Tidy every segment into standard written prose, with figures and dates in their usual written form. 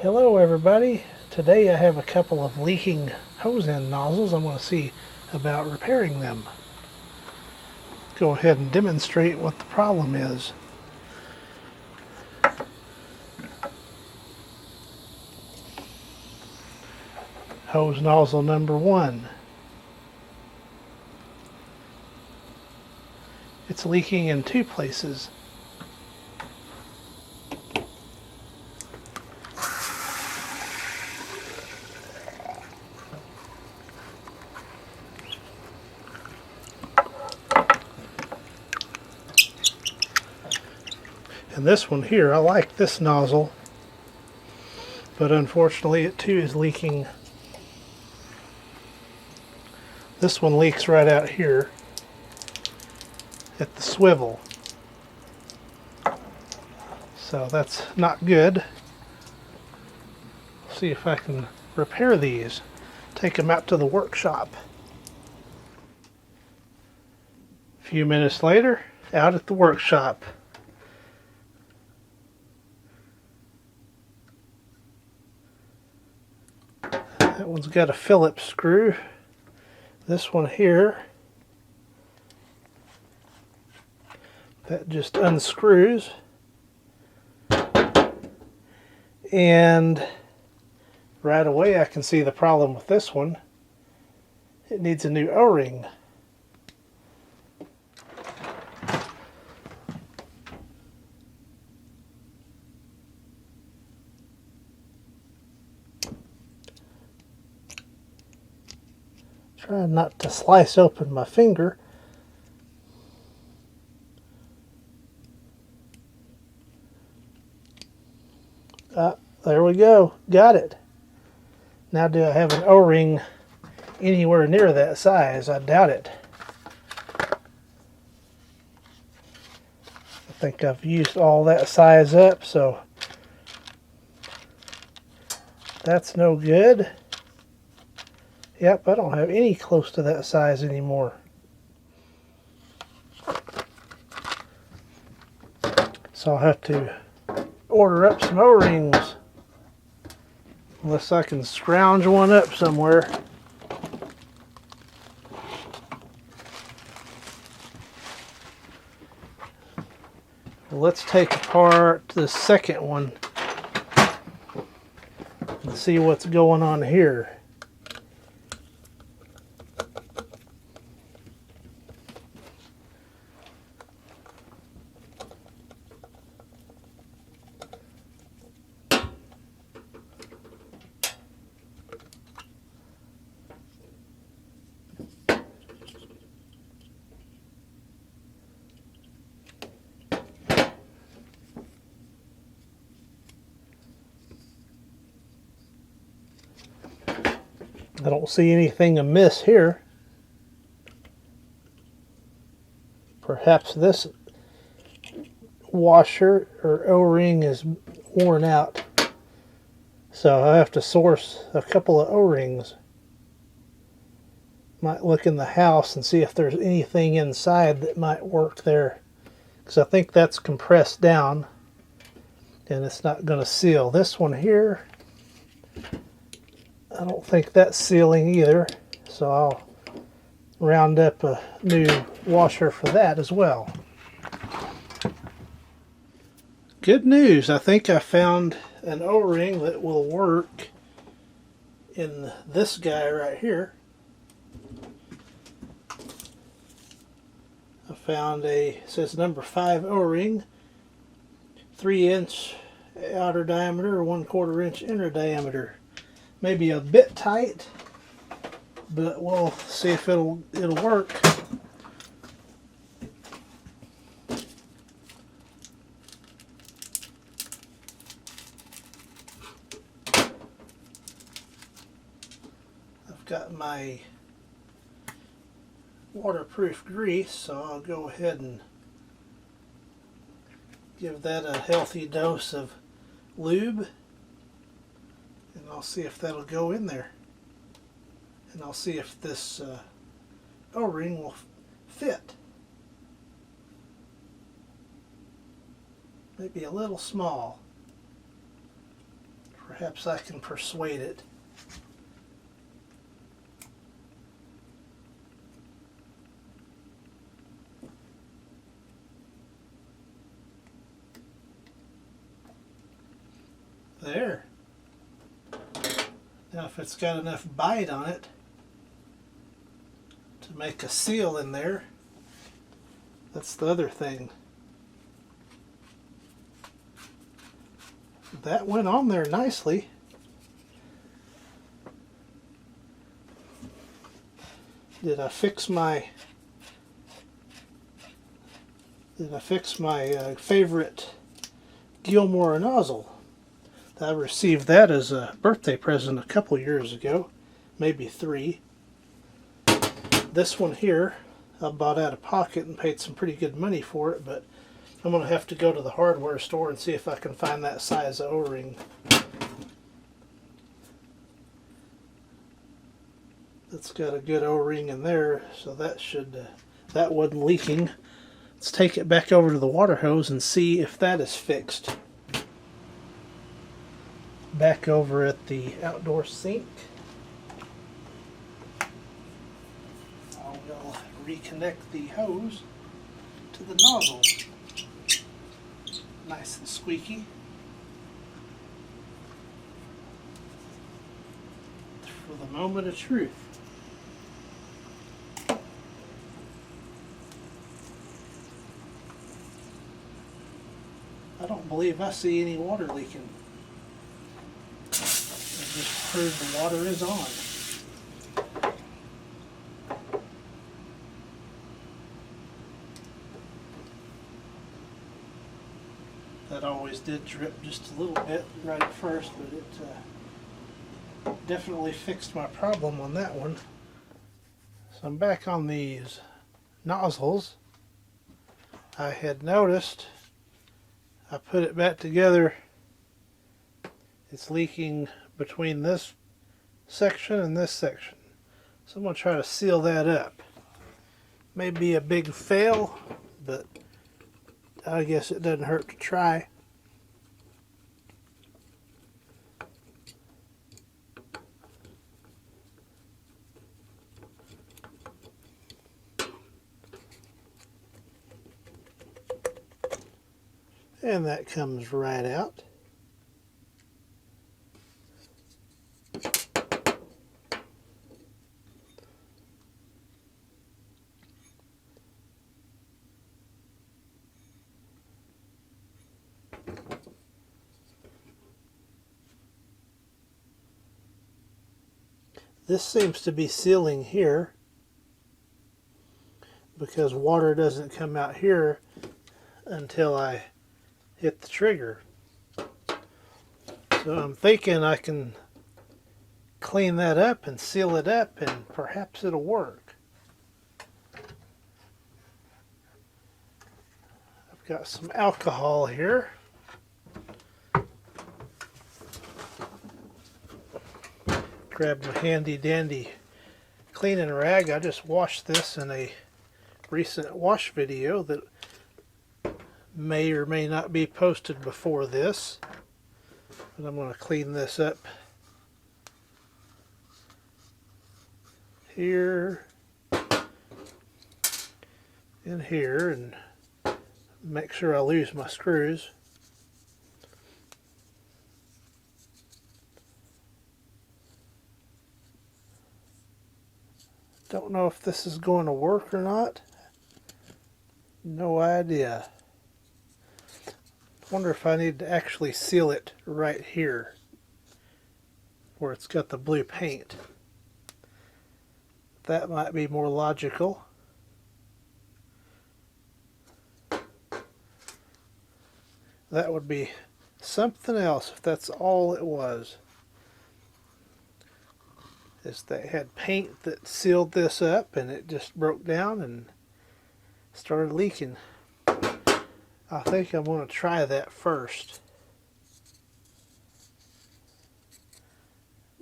Hello everybody. Today I have a couple of leaking hose end nozzles. I'm going to see about repairing them. Go ahead and demonstrate what the problem is. Hose nozzle number 1. It's leaking in 2 places. And this one here, I like this nozzle, but unfortunately it too is leaking. This one leaks right out here at the swivel. So that's not good. See if I can repair these. Take them out to the workshop. A few minutes later, out at the workshop. That one's got a Phillips screw. This one here, that just unscrews. And right away I can see the problem with this one. It needs a new O-ring. Trying not to slice open my finger. There we go. Got it. Now do I have an O-ring anywhere near that size? I doubt it. I think I've used all that size up, so that's no good. Yep, I don't have any close to that size anymore. So I'll have to order up some O-rings. Unless I can scrounge one up somewhere. Let's take apart the second one and see what's going on here. I don't see anything amiss here. Perhaps this washer or O-ring is worn out. So I have to source a couple of O-rings. Might look in the house and see if there's anything inside that might work there. Because I think that's compressed down and it's not going to seal. This one here, I don't think that's sealing either, so I'll round up a new washer for that as well. Good news, I think I found an O-ring that will work in this guy right here. I found it says number 5 O-ring, 3-inch outer diameter, 1/4 inch inner diameter. Maybe a bit tight, but we'll see if it'll work. I've got my waterproof grease, so I'll go ahead and give that a healthy dose of lube. And I'll see if that'll go in there. And I'll see if this O-ring will fit. Maybe a little small. Perhaps I can persuade it. There. Now if it's got enough bite on it to make a seal in there, that's the other thing. That went on there nicely. Did I fix my favorite Gilmore nozzle? I received that as a birthday present a couple years ago, maybe 3. This one here I bought out of pocket and paid some pretty good money for it, but I'm going to have to go to the hardware store and see if I can find that size of O-ring. It's got a good O-ring in there, so that should that wasn't leaking. Let's take it back over to the water hose and see if that is fixed. Back over at the outdoor sink, I will reconnect the hose to the nozzle. Nice and squeaky. For the moment of truth. I don't believe I see any water leaking. Just prove the water is on. That always did drip just a little bit right at first, but it definitely fixed my problem on that one. So I'm back on these nozzles. I had noticed, I put it back together, it's leaking between this section and this section. So I'm going to try to seal that up. May be a big fail, but I guess it doesn't hurt to try. And that comes right out. This seems to be sealing here because water doesn't come out here until I hit the trigger. So I'm thinking I can clean that up and seal it up and perhaps it'll work. I've got some alcohol here. Grab my handy dandy cleaning rag. I just washed this in a recent wash video that may or may not be posted before this, but I'm going to clean this up here and here and make sure I lose my screws. Don't know if this is going to work or not. No idea. Wonder if I need to actually seal it right here where it's got the blue paint. That might be more logical. That would be something else if that's all it was. Is they had paint that sealed this up and it just broke down and started leaking. I think I'm going to try that first.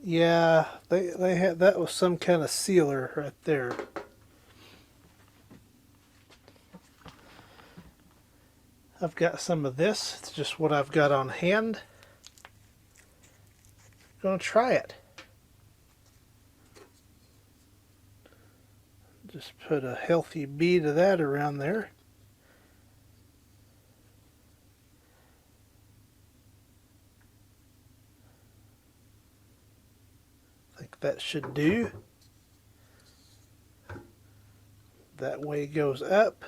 Yeah, they had, that was some kind of sealer right there. I've got some of this. It's just what I've got on hand. Gonna try it. Just put a healthy bead of that around there. I think that should do. That way goes up.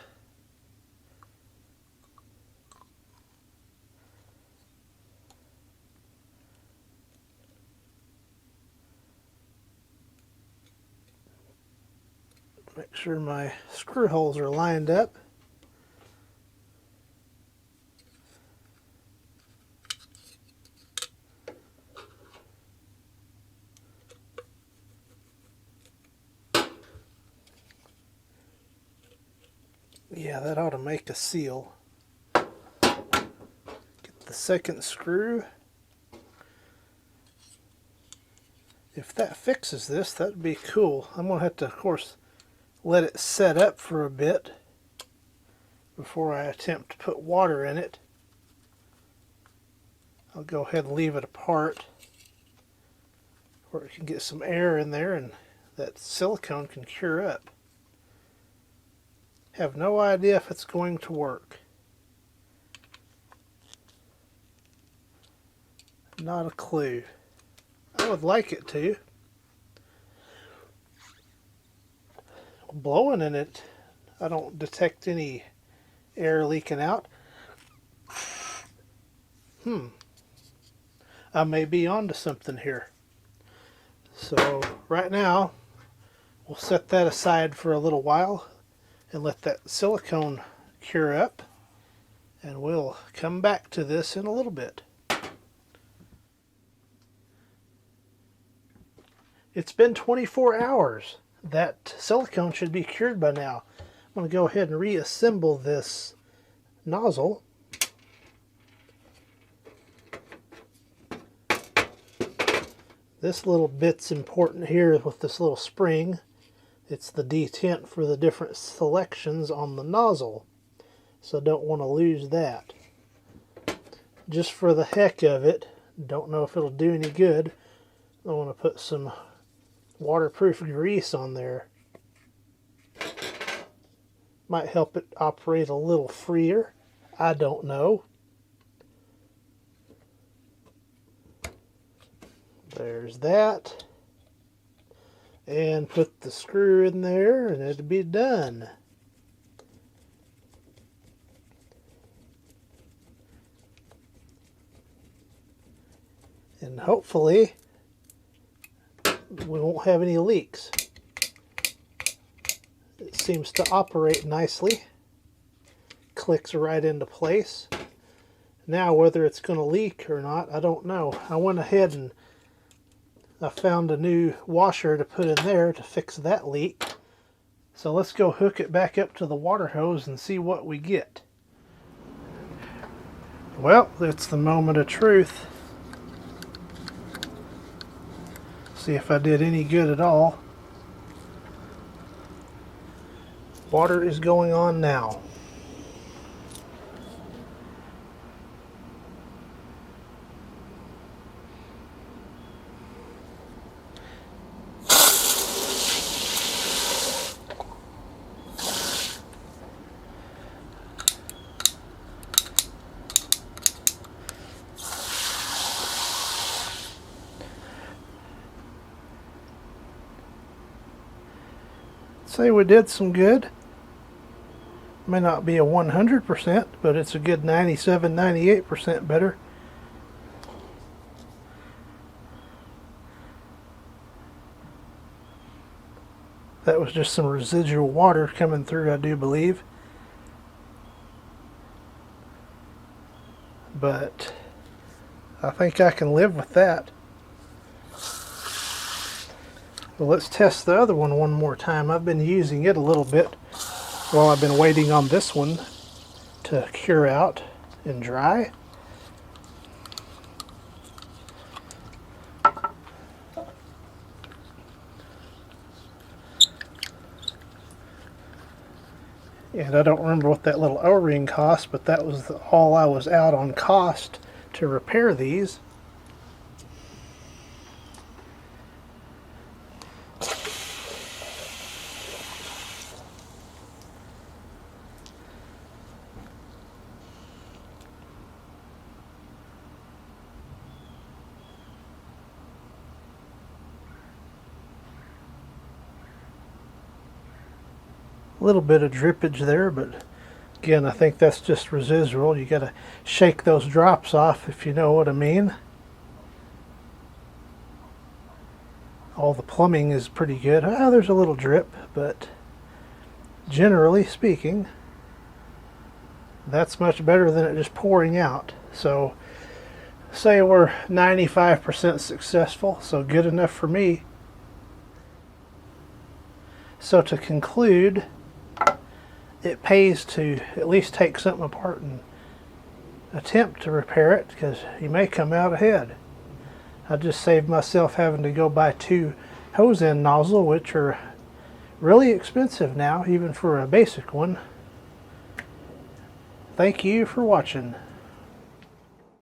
Make sure my screw holes are lined up. Yeah, that ought to make a seal. Get the second screw. If that fixes this, that'd be cool. I'm going to have to, of course, let it set up for a bit before I attempt to put water in it. I'll go ahead and leave it apart where it can get some air in there and that silicone can cure up. Have no idea if it's going to work. Not a clue. I would like it to. Blowing in it, I don't detect any air leaking out. I may be onto something here. So right now, we'll set that aside for a little while and let that silicone cure up, and we'll come back to this in a little bit. It's been 24 hours. That silicone should be cured by now. I'm going to go ahead and reassemble this nozzle. This little bit's important here with this little spring. It's the detent for the different selections on the nozzle, so don't want to lose that. Just for the heck of it, don't know if it'll do any good, I want to put some waterproof grease on there. Might help it operate a little freer. I don't know. There's that. And put the screw in there and it'll be done. And hopefully we won't have any leaks. It seems to operate nicely. Clicks right into place. Now whether it's going to leak or not, I don't know. I went ahead and I found a new washer to put in there to fix that leak. So let's go hook it back up to the water hose and see what we get. Well, it's the moment of truth. See if I did any good at all. Water is going on now. Say we did some good. May not be a 100%, but it's a good 97-98% better. That was just some residual water coming through, I do believe. But I think I can live with that. Well, let's test the other one more time. I've been using it a little bit while I've been waiting on this one to cure out and dry. And I don't remember what that little O-ring cost, but that was all I was out on cost to repair these. A little bit of drippage there, but again, I think that's just residual. You got to shake those drops off, if you know what I mean. All the plumbing is pretty good. There's a little drip, but generally speaking, that's much better than it just pouring out. So say we're 95% successful, so good enough for me. So to conclude, it pays to at least take something apart and attempt to repair it, because you may come out ahead. I just saved myself having to go buy 2 hose end nozzles, which are really expensive now, even for a basic one. Thank you for watching.